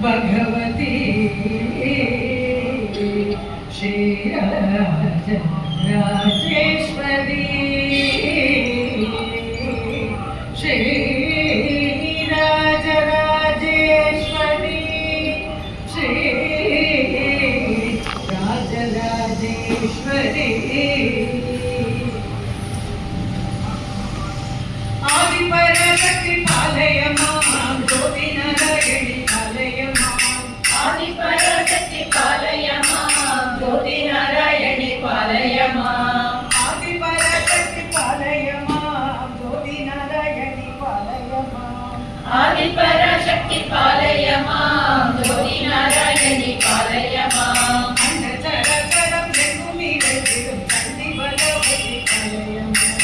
भगवती श्रीराज राजेश्वरी श्रीराज राजेश्वरी श्रीराज राजेश्वरी आदिपराशक्ति पालय मां ज्योति नारायणी पालय मां आदिपराशक्ति पालय मां ज्योति नारायणी पालय मां आदिपराशक्ति पालय मां ज्योति नारायणी पालय मां आदिपराशक्ति पालय मां ज्योति नारायणी पालय मां अंडचराचरं जगुमीरजिरं चण्डी भगवती पालय मां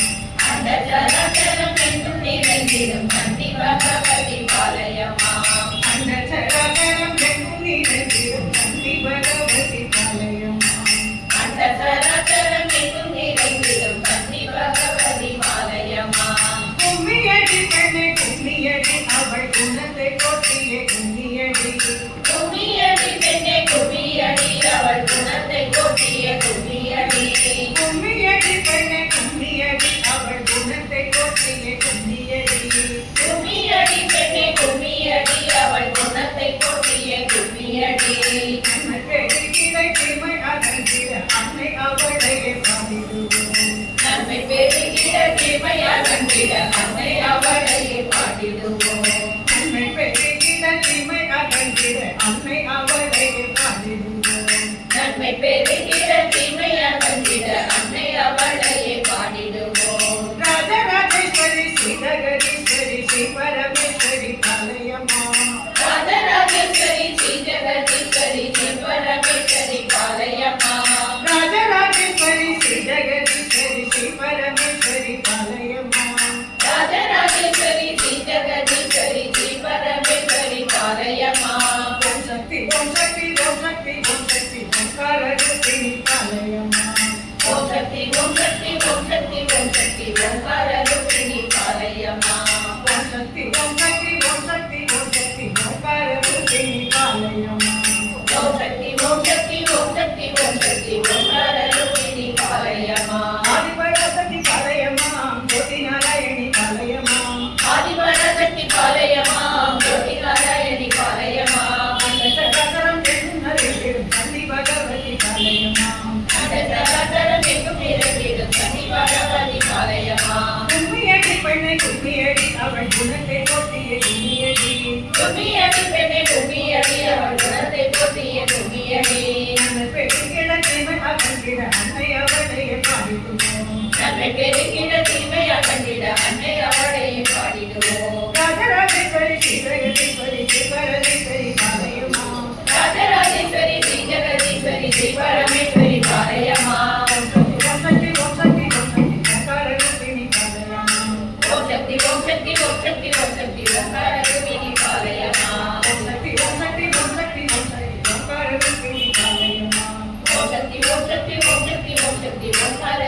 अंडचराचरं जगुमीरजिरं चण्डी भगवती पालय मां अंडचराचरं जगुमीरजिरं चण्डी भगवती पालय मां अंडचराचरं जगुमीरजिरं चण्डी भगवती पालय मां கும்மியடி பெண்ணே கும்மியடி அவள் குணத்தை கொட்டியே கும்மியடி கும்மியடி பெண்ணே கும்மியடி அவள் குணத்தை கொட்டிய கும்மியடி கும்மியடி பெண்ணே கும்மியடி அவள் குணத்தை கொட்டியே கும்மியடி கும்மியடி பெண்ணே கும்மியடி அவள் குணத்தை கொட்டிய கும்மியடி அன்னை பெருகிடை தீமை அகன்றிட அன்னை அவளையே பாடிடுவோம் நன்மை பெருகிட தீமையகன்றிட அன்னை அவளையே பாடிடுவோம் அன்னை பெருகிட தீமை அகன்றிட அன்னை அவளையே பாடிடுவோம் நன்மை பெருகிட தீமையகன்றிட அன்னை அவளையே பாடிடுவோம் ராஜராஜேஸ்வரி ஸ்ரீதகரீஸ்வரி ஸ்ரீ பரமேஸ்வரி பாலயம்மா ராஜராஜேஸ்வரி ஸ்ரீ ஜெகதீஸ்வரி ஸ்ரீ பரமேஸ்வரி பாலயம்மா ராஜராஜேஸ்வரி ஸ்ரீதகரீஸ்வரி ஸ்ரீ பரமேஸ்வரி பாலயம்மா ராஜராஜேஸ்வரி ஸ்ரீ ஜெகதீஸ்வரி ஸ்ரீ பரமேஸ்வரி பாலயம்மா ஓம் சக்தி ஓம் சக்தி ஓம் சக்தி ஓம் சக்தி ஓங்காரரூபிணி பாலயம்மா ஓம் சக்தி ஓம் சக்தி ஓம் சக்தி ஓம் சக்தி ஓங்காரரூபிணி பாலயம்மா ஓம் சக்தி ஓம் சக்தி ஓம் சக்தி ஓம் சக்தி ஓங்காரரூபிணி பாலயம்மா ஓம் சக்தி ஓம் சக்தி ஓம் சக்தி ஓம் சக்தி ஓங்காரரூபிணி பாலயம்மா ஆதிபராசக்தி பாலயம்மா ஜோதி நாராயணி பாலயம்மா ஆதிபராசக்தி பாலயம்மா ஜோதி நாராயணி பாலயம்மா அண்டசராசரம் என்னும் நரேந்திரம் சந்தி பகவதி பாலயம்மா அண்டசராசரம் எங்கும் நிறைந்திடும் சன்னி பகவதி பாலயம்மா கும்மியடி பெண்ணை கும்மியடி அவள் குணத்தை கொட்டிய கும்மியடி கும்மியடி பெண்ணே கும்மியடி அவள் குணத்தை கொட்டிய கும்மியடி அன்னை பெருகிட தீமை அகன்றிட அன்னை அவளையே பாடிடுவோம் நன்மை பெருகிட தீமையகன்றிட அன்னை அவளையே பாடிடுவோம் ராஜராஜேஸ்வரி ஸ்ரீதகரீஸ்வரி ஸ்ரீபரமேஸ்வரி பாலயம்மா ராஜராஜேஸ்வரி ஸ்ரீ ஜெகதீஸ்வரி ஸ்ரீ பரமேஸ்வரி பாலயம்மா ஓம் சக்தி ஓம் சக்தி ஓம் சக்தி ஓங்காரரூபிணி பாலயம்மா ஓம் சக்தி ஓம் சக்தி ஓம் சக்தி ஓம் சக்தி ஓங்காரரூபிணி பாலயம்மா ஓம் சக்தி ஓம் சக்தி ஓம் சக்தி ஓம் சக்தி ஓங்காரரூபிணி பாலயம்மா ஓம் சக்தி ஓம் சக்தி ஓம் சக்தி ஓம் சக்தி ஓங்கார